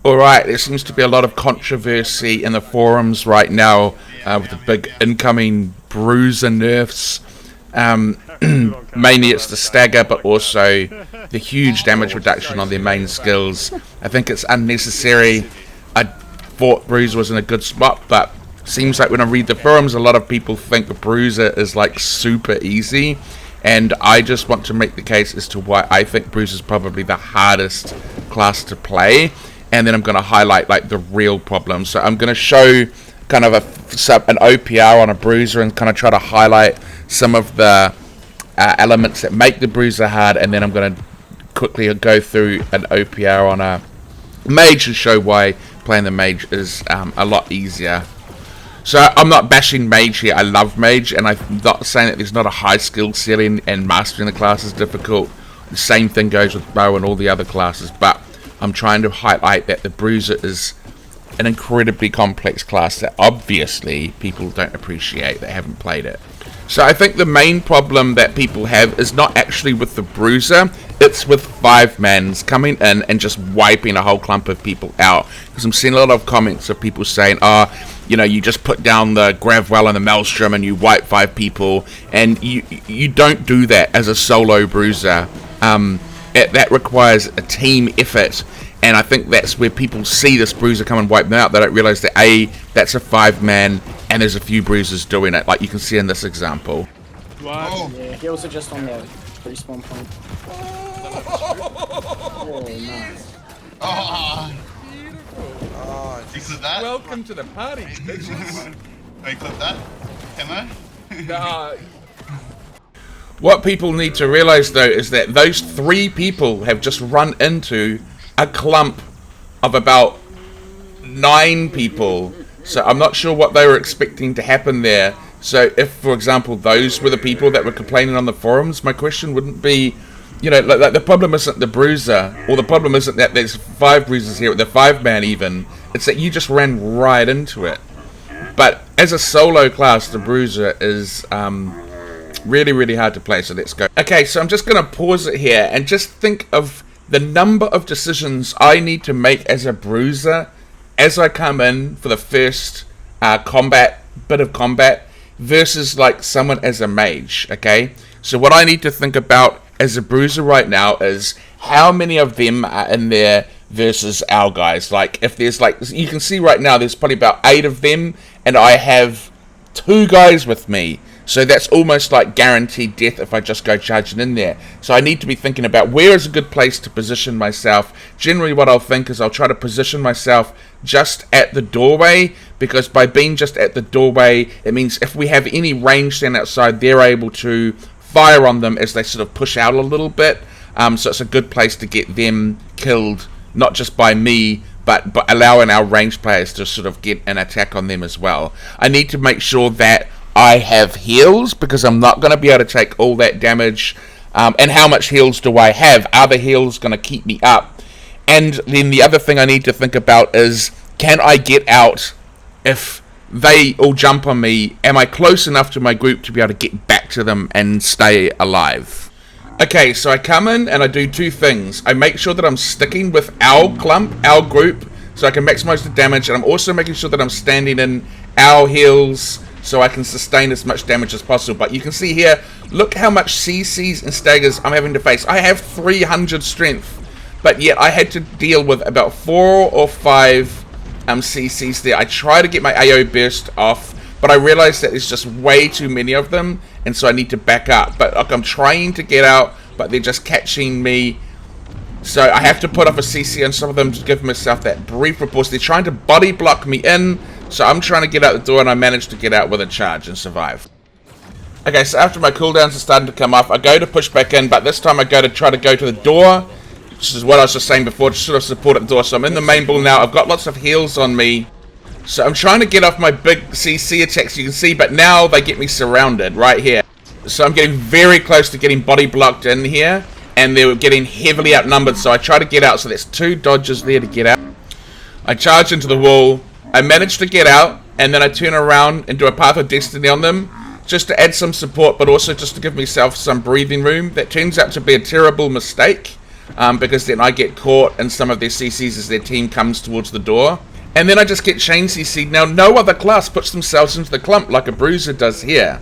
Alright, there seems to be a lot of controversy in the forums right now with the big incoming Bruiser nerfs. Mainly it's the stagger, but also the huge damage reduction on their main skills. I think it's unnecessary. I thought Bruiser was in a good spot, but seems like when I read the forums, a lot of people think the Bruiser is like super easy. And I just want to make the case as to why I think Bruiser is probably the hardest class to play. And then I'm going to highlight like the real problems. So I'm going to show kind of an OPR on a Bruiser and kind of try to highlight some of the elements that make the Bruiser hard. And then I'm going to quickly go through an OPR on a mage and show why playing the mage is a lot easier. So I'm not bashing mage here. I love mage, and I'm not saying that there's not a high skill ceiling and mastering the class is difficult. The same thing goes with bow and all the other classes, but I'm trying to highlight that the Bruiser is an incredibly complex class that obviously people don't appreciate that haven't played it. So I think the main problem that people have is not actually with the Bruiser, it's with 5-mans coming in and just wiping a whole clump of people out. Because I'm seeing a lot of comments of people saying, you know, you just put down the Gravwell and the Maelstrom and you wipe 5 people, and you don't do that as a solo Bruiser. That requires a team effort, and I think that's where people see this Bruiser come and wipe them out. They don't realize that that's a 5-man and there's a few Bruisers doing it, like you can see in this example. Wow. Yeah, heals are just on the respawn point. Oh, nice. Oh, Oh, you clip that? welcome to the party, bitches. Wait, clip that? Camo? What people need to realize though is that those 3 people have just run into a clump of about 9 people. So I'm not sure what they were expecting to happen there. So if, for example, those were the people that were complaining on the forums, my question wouldn't be, you know, like the problem isn't the Bruiser, or the problem isn't that there's 5 Bruisers here, the 5-man even. It's that you just ran right into it. But as a solo class, the Bruiser is really, really hard to play, so let's go. Okay, so I'm just going to pause it here and just think of the number of decisions I need to make as a Bruiser as I come in for the first bit of combat versus like someone as a mage, okay? So what I need to think about as a Bruiser right now is how many of them are in there versus our guys. Like if there's like, you can see right now there's probably about 8 of them and I have 2 guys with me. So that's almost like guaranteed death if I just go charging in there. So I need to be thinking about where is a good place to position myself. Generally what I'll think is I'll try to position myself just at the doorway, because by being just at the doorway, it means if we have any range stand outside, they're able to fire on them as they sort of push out a little bit. So it's a good place to get them killed, not just by me, but allowing our ranged players to sort of get an attack on them as well. I need to make sure that I have heals, because I'm not going to be able to take all that damage. And how much heals do I have? Are the heals going to keep me up? And then the other thing I need to think about is, can I get out if they all jump on me? Am I close enough to my group to be able to get back to them and stay alive? Okay, so I come in and I do 2 things. I make sure that I'm sticking with our clump, our group, so I can maximize the damage, and I'm also making sure that I'm standing in our heals so I can sustain as much damage as possible. But you can see here, look how much CCs and staggers I'm having to face. I have 300 strength, but yet I had to deal with about 4 or 5 CCs there. I try to get my AO burst off, but I realize that there's just way too many of them, and so I need to back up. But look, I'm trying to get out, but they're just catching me. So I have to put off a CC on some of them to give myself that brief repulse. They're trying to body block me in, so I'm trying to get out the door, and I managed to get out with a charge and survive. Okay, so after my cooldowns are starting to come off, I go to push back in, but this time I go to try to go to the door, which is what I was just saying before, to sort of support at the door. So I'm in the main ball now. I've got lots of heals on me. So I'm trying to get off my big CC attacks, you can see, but now they get me surrounded right here. So I'm getting very close to getting body blocked in here, and they're getting heavily outnumbered, so I try to get out. So there's 2 dodges there to get out. I charge into the wall. I manage to get out, and then I turn around and do a Path of Destiny on them, just to add some support, but also just to give myself some breathing room. That turns out to be a terrible mistake. because then I get caught in some of their CCs as their team comes towards the door. And then I just get chain CC'd. Now, no other class puts themselves into the clump like a Bruiser does here.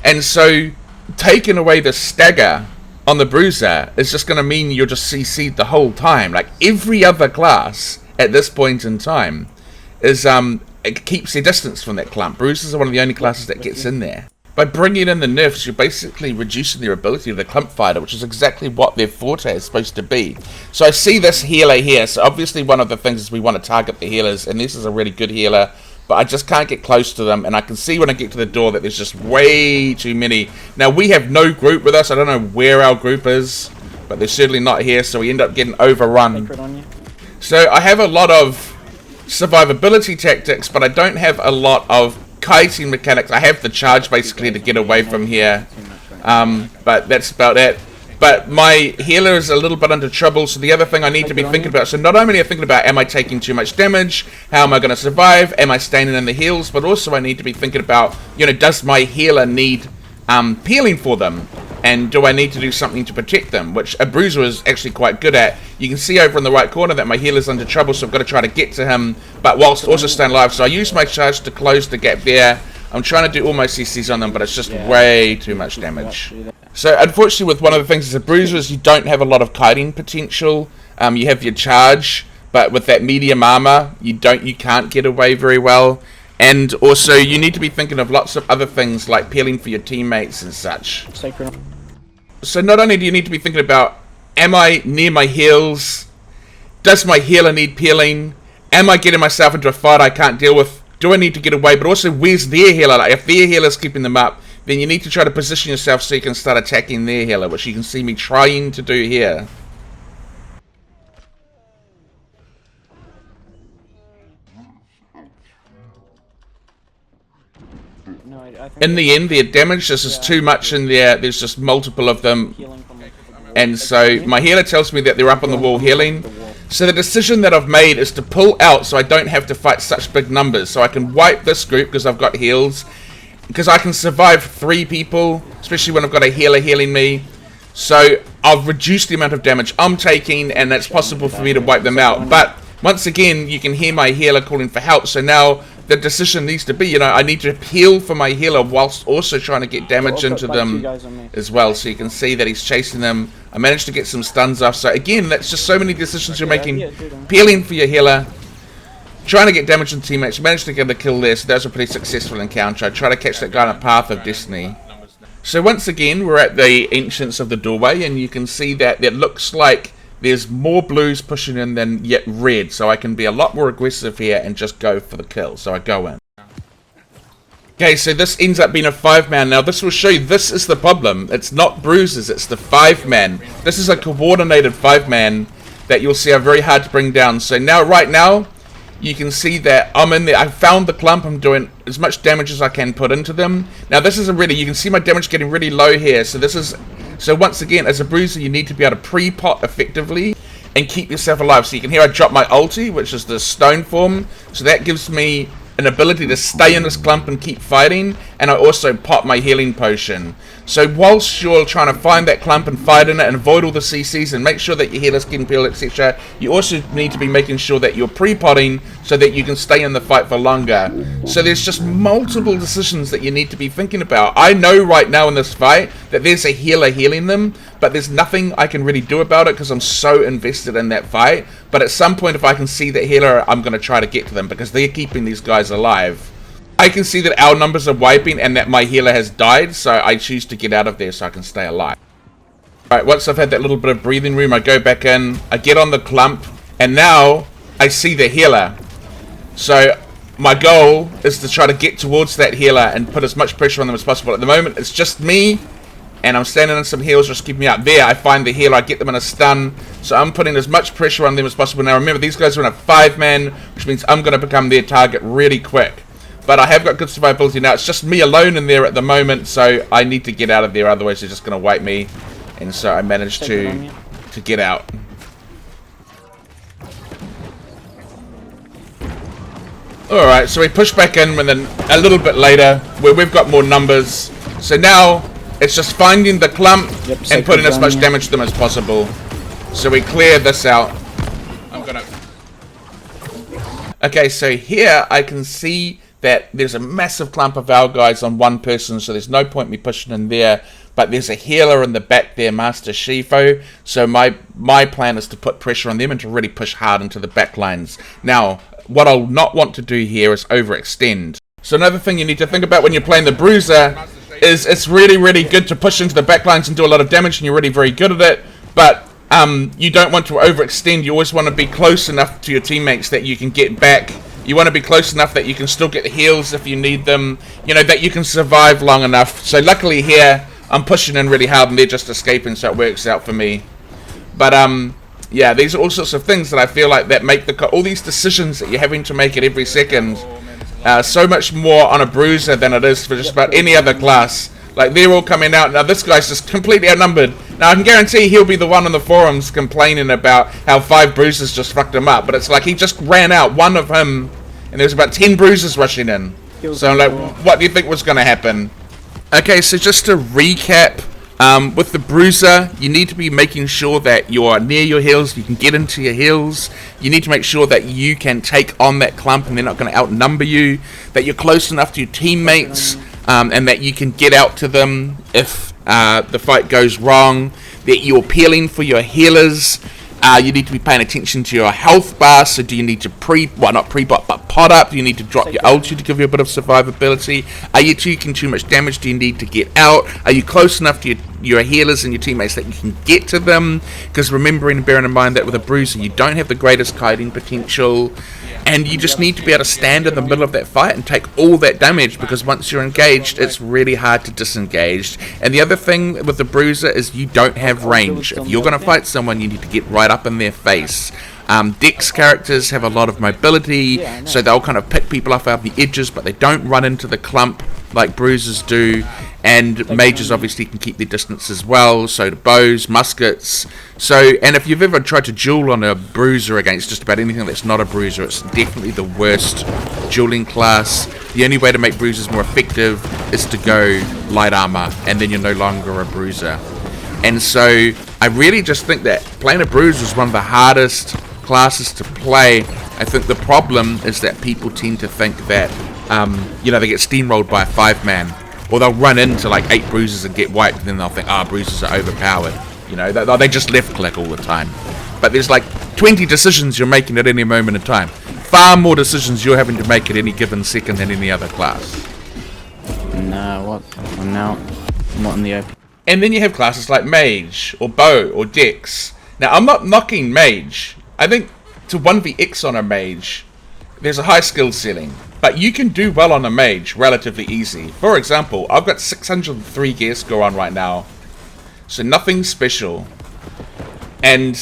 And so, taking away the stagger on the Bruiser is just going to mean you're just CC'd the whole time. Like, every other class at this point in time is, it keeps their distance from that clump. Bruisers are one of the only classes that gets in there. By bringing in the nerfs, you're basically reducing their ability of the clump fighter, which is exactly what their forte is supposed to be. So I see this healer here. So obviously one of the things is we want to target the healers, and this is a really good healer, but I just can't get close to them, and I can see when I get to the door that there's just way too many. Now, we have no group with us. I don't know where our group is, but they're certainly not here, so we end up getting overrun. So I have a lot of survivability tactics, but I don't have a lot of kiting mechanics. I have the charge basically to get away from here, but that's about it. But my healer is a little bit under trouble, so the other thing I need to be thinking about, so not only am I thinking about, am I taking too much damage, how am I going to survive, am I standing in the heals, but also I need to be thinking about, you know, does my healer need peeling for them, and do I need to do something to protect them, which a Bruiser is actually quite good at. You can see over in the right corner that my healer's under trouble, so I've got to try to get to him, but whilst also staying alive. So I use my charge to close the gap there. I'm trying to do all my CCs on them, but it's just way too much damage. So unfortunately with one of the things as a Bruiser is you don't have a lot of kiting potential. You have your charge, but with that medium armor, you can't get away very well. And also you need to be thinking of lots of other things like peeling for your teammates and such. So not only do you need to be thinking about, am I near my heals? Does my healer need peeling? Am I getting myself into a fight I can't deal with? Do I need to get away? But also, where's their healer? Like, if their healer's keeping them up, then you need to try to position yourself so you can start attacking their healer, which you can see me trying to do here. In the end, their damage just is too much in there. There's just multiple of them. And so my healer tells me that they're up on the wall healing. So the decision that I've made is to pull out so I don't have to fight such big numbers. So I can wipe this group because I've got heals. Because I can survive 3 people, especially when I've got a healer healing me. So I've reduced the amount of damage I'm taking, and it's possible for me to wipe them out. But once again, you can hear my healer calling for help. So now the decision needs to be, you know, I need to heal for my healer whilst also trying to get damage into them as well. So you can see that he's chasing them. I managed to get some stuns off. So again, that's just so many decisions you're making. Peeling for your healer, trying to get damage on teammates. Managed to get a kill there, so that was a pretty successful encounter. I try to catch that guy on a path of destiny. So once again, we're at the entrance of the doorway, and you can see that it looks like there's more blues pushing in than yet red, so I can be a lot more aggressive here and just go for the kill. So I go in. Okay, so this ends up being a 5-man. Now this will show you, this is the problem. It's not Bruisers, it's the 5-man. This is a coordinated 5-man that you'll see are very hard to bring down. So now, right now, you can see that I'm in there. I found the clump. I'm doing as much damage as I can put into them. Now this is you can see my damage getting really low here. So once again, as a Bruiser, you need to be able to pre-pot effectively and keep yourself alive. So you can hear I drop my ulti, which is the stone form. So that gives me an ability to stay in this clump and keep fighting, and I also pop my healing potion. So whilst you're trying to find that clump and fight in it and avoid all the CCs and make sure that your healers can peel, etc., you also need to be making sure that you're pre-potting so that you can stay in the fight for longer. So there's just multiple decisions that you need to be thinking about. I know right now in this fight that there's a healer healing them, but there's nothing I can really do about it because I'm so invested in that fight. But at some point, if I can see that healer, I'm going to try to get to them because they're keeping these guys alive. I can see that our numbers are wiping and that my healer has died, so I choose to get out of there so I can stay alive. Alright, once I've had that little bit of breathing room, I go back in, I get on the clump, and now I see the healer. So my goal is to try to get towards that healer and put as much pressure on them as possible. At the moment, it's just me, and I'm standing in some heals just keeping me out. There, I find the healer, I get them in a stun, so I'm putting as much pressure on them as possible. Now remember, these guys are in a 5-man, which means I'm going to become their target really quick. But I have got good survivability now. It's just me alone in there at the moment, so I need to get out of there, otherwise they're just going to wipe me. And so I managed to get out. Alright, so we push back in and then a little bit later, where we've got more numbers. So now, it's just finding the clump and putting as much damage to them as possible. So we clear this out. I'm gonna... Okay, so here I can see that there's a massive clump of our guys on one person, so there's no point me pushing in there. But there's a healer in the back there, Master Shifo. So my plan is to put pressure on them and to really push hard into the back lines. Now, what I'll not want to do here is overextend. So another thing you need to think about when you're playing the Bruiser is it's really, really good to push into the back lines and do a lot of damage, and you're really very good at it. But you don't want to overextend. You always want to be close enough to your teammates that you can get back. You want to be close enough that you can still get heals if you need them. You know, that you can survive long enough. So luckily here, I'm pushing in really hard and they're just escaping, so it works out for me. But yeah, these are all sorts of things that I feel like that make all these decisions that you're having to make at every second so much more on a Bruiser than it is for just about any other class. Like, they're all coming out. Now, this guy's just completely outnumbered. Now, I can guarantee he'll be the one on the forums complaining about how 5 Bruisers just fucked him up. But it's like he just ran out, one of him, and there's about 10 Bruisers rushing in. So, like, what do you think was going to happen? Okay, so just to recap, with the Bruiser, you need to be making sure that you're near your heals, you can get into your heals. You need to make sure that you can take on that clump and they're not going to outnumber you, that you're close enough to your teammates, and that you can get out to them if the fight goes wrong, that you're peeling for your healers. You need to be paying attention to your health bar. So do you need to not pre-bot, but pot up? Do you need to drop your ulti to give you a bit of survivability? Are you taking too much damage? Do you need to get out? Are you close enough to your healers and your teammates that you can get to them? Because remembering and bearing in mind that with a Bruiser, you don't have the greatest kiting potential. And you just need to be able to stand in the middle of that fight and take all that damage, because once you're engaged, it's really hard to disengage. And the other thing with the Bruiser is you don't have range. If you're going to fight someone, you need to get right up in their face. Dex characters have a lot of mobility, so they'll kind of pick people off out the edges, but they don't run into the clump like Bruisers do. And mages obviously can keep their distance as well, so do bows, muskets. So, and if you've ever tried to duel on a Bruiser against just about anything that's not a Bruiser, it's definitely the worst dueling class. The only way to make Bruisers more effective is to go light armor, and then you're no longer a Bruiser. And so, I really just think that playing a Bruiser is one of the hardest classes to play. I think the problem is that people tend to think that, you know, they get steamrolled by a 5-man. Or they'll run into like 8 Bruisers and get wiped, and then they'll think, Bruisers are overpowered. You know, they just left click all the time. But there's like 20 decisions you're making at any moment in time. Far more decisions you're having to make at any given second than any other class. No, what? I'm not in the open. And then you have classes like Mage, or Bow, or Dex. Now, I'm not knocking Mage. I think to 1vx on a Mage, there's a high skill ceiling. But you can do well on a Mage relatively easy. For example, I've got 603 gear score on right now. So nothing special. And,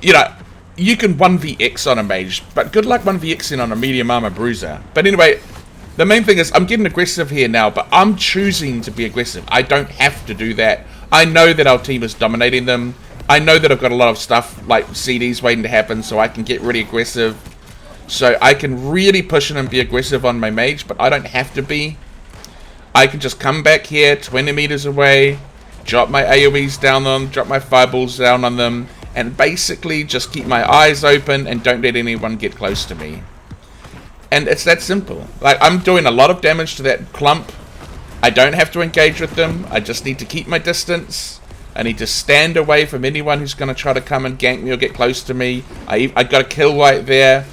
you know, you can 1vx on a Mage, but good luck 1vxing on a medium armor Bruiser. But anyway, the main thing is I'm getting aggressive here now, but I'm choosing to be aggressive. I don't have to do that. I know that our team is dominating them. I know that I've got a lot of stuff like CDs waiting to happen, so I can get really aggressive. So I can really push in and be aggressive on my Mage, but I don't have to be. I can just come back here 20 meters away, drop my AoEs down on them, drop my fireballs down on them, and basically just keep my eyes open and don't let anyone get close to me. And it's that simple. Like, I'm doing a lot of damage to that clump. I don't have to engage with them. I just need to keep my distance. I need to stand away from anyone who's going to try to come and gank me or get close to me. I got a kill right there.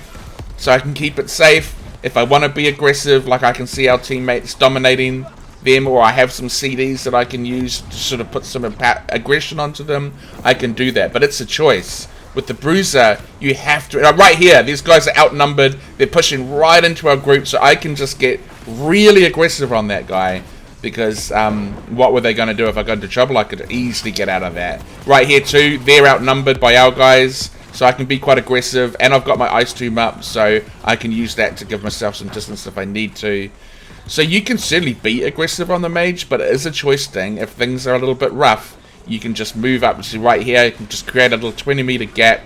So I can keep it safe. If I want to be aggressive, like I can see our teammates dominating them, or I have some CDs that I can use to sort of put some aggression onto them, I can do that. But it's a choice. With the Bruiser, you have to... Right here, these guys are outnumbered. They're pushing right into our group, so I can just get really aggressive on that guy. Because what were they going to do if I got into trouble? I could easily get out of that. Right here too, they're outnumbered by our guys. So I can be quite aggressive, and I've got my Ice Tomb up, so I can use that to give myself some distance if I need to. So you can certainly be aggressive on the Mage, but it is a choice thing. If things are a little bit rough, you can just move up to right here, you can just create a little 20-meter gap,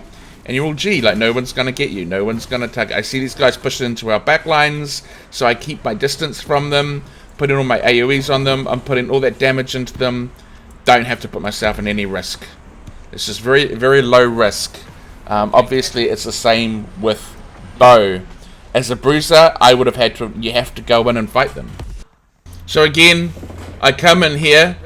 and you're all G, like no one's going to get you, no one's going to tag. I see these guys pushing into our back lines, so I keep my distance from them, putting all my AoEs on them, I'm putting all that damage into them, don't have to put myself in any risk. It's just very, very low risk. Obviously, it's the same with bow. As a bruiser, I would have had to. You have to go in and fight them. So again, I come in here,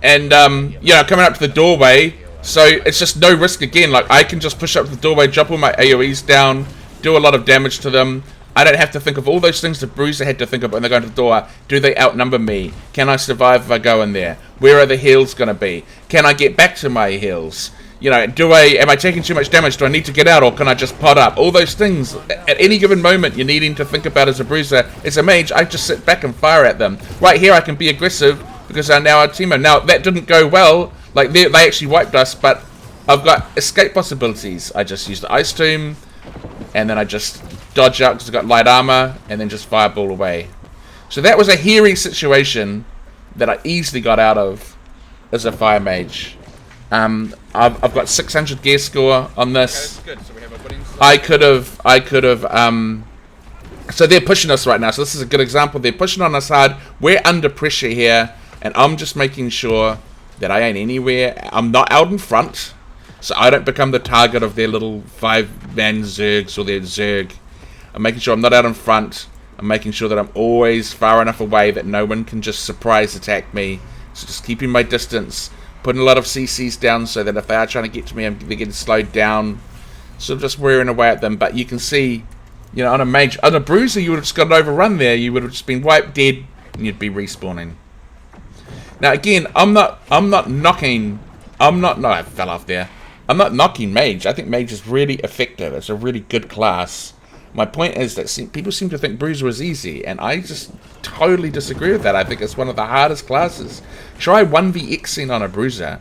and coming up to the doorway. So it's just no risk again. Like I can just push up to the doorway, drop all my AOE's down, do a lot of damage to them. I don't have to think of all those things the bruiser had to think of when they go into the door. Do they outnumber me? Can I survive if I go in there? Where are the heals going to be? Can I get back to my heals? You know, am I taking too much damage? Do I need to get out, or can I just pot up? All those things, at any given moment, you're needing to think about as a bruiser. As a mage, I just sit back and fire at them. Right here, I can be aggressive, because I'm now a teamer. Now, that didn't go well. Like, they actually wiped us, but I've got escape possibilities. I just used the Ice Tomb, and then I just dodge out because I've got light armor, and then just fireball away. So that was a hairy situation that I easily got out of as a fire mage. I've got 600 gear score on this. Okay, that's good. So we have a winning side. I could have, so they're pushing us right now. So this is a good example. They're pushing on us hard. We're under pressure here, and I'm just making sure that I ain't anywhere. I'm not out in front, so I don't become the target of their little 5-man zergs or their zerg. I'm making sure I'm not out in front. I'm making sure that I'm always far enough away that no one can just surprise attack me. So just keeping my distance, putting a lot of CCs down so that if they are trying to get to me, they're getting slowed down. Sort of just wearing away at them. But you can see, you know, on a mage, on a bruiser, you would have just got an overrun there. You would have just been wiped dead, and you'd be respawning. Now again, no, I fell off there. I'm not knocking mage. I think mage is really effective. It's a really good class. My point is that people seem to think bruiser is easy, and I just totally disagree with that. I think it's one of the hardest classes. Try 1vxing on a bruiser.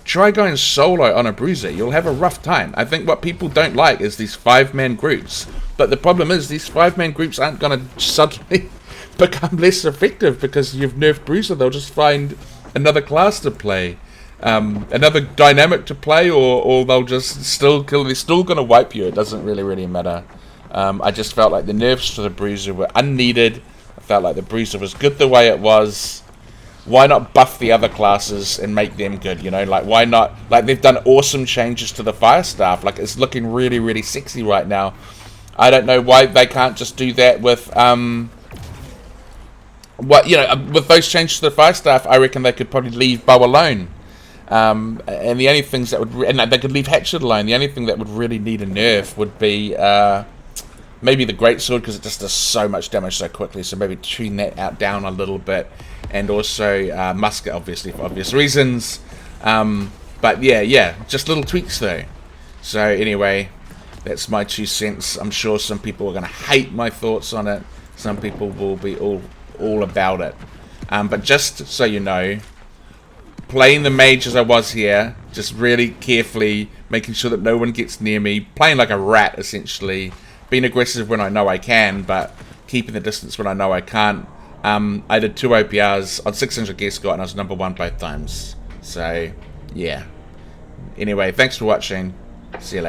Try going solo on a bruiser. You'll have a rough time. I think what people don't like is these 5-man groups. But the problem is these 5-man groups aren't going to suddenly become less effective because you've nerfed bruiser. They'll just find another class to play. Another dynamic to play, or they'll just still kill. They're still going to wipe you. It doesn't really matter. I just felt like the nerfs to the bruiser were unneeded. I felt like the bruiser was good the way it was. Why not buff the other classes and make them good, you know? Like, why not? Like, they've done awesome changes to the fire staff. Like, it's looking really sexy right now. I don't know why they can't just do that with, with those changes to the fire staff. I reckon they could probably leave bow alone. And the only things that would, and they could leave hatchet alone. The only thing that would really need a nerf would be, maybe the greatsword, because it just does so much damage so quickly. So maybe tune that down a little bit, and also musket, obviously for obvious reasons. But yeah, just little tweaks though. So anyway, that's my 2 cents. I'm sure some people are going to hate my thoughts on it. Some people will be all about it. But just so you know, playing the mage as I was here, just really carefully, making sure that no one gets near me, playing like a rat essentially. Being aggressive when I know I can, but keeping the distance when I know I can't. I did 2 OPRs on 600 gear score, and I was number 1 both times. So, yeah. Anyway, thanks for watching. See you later.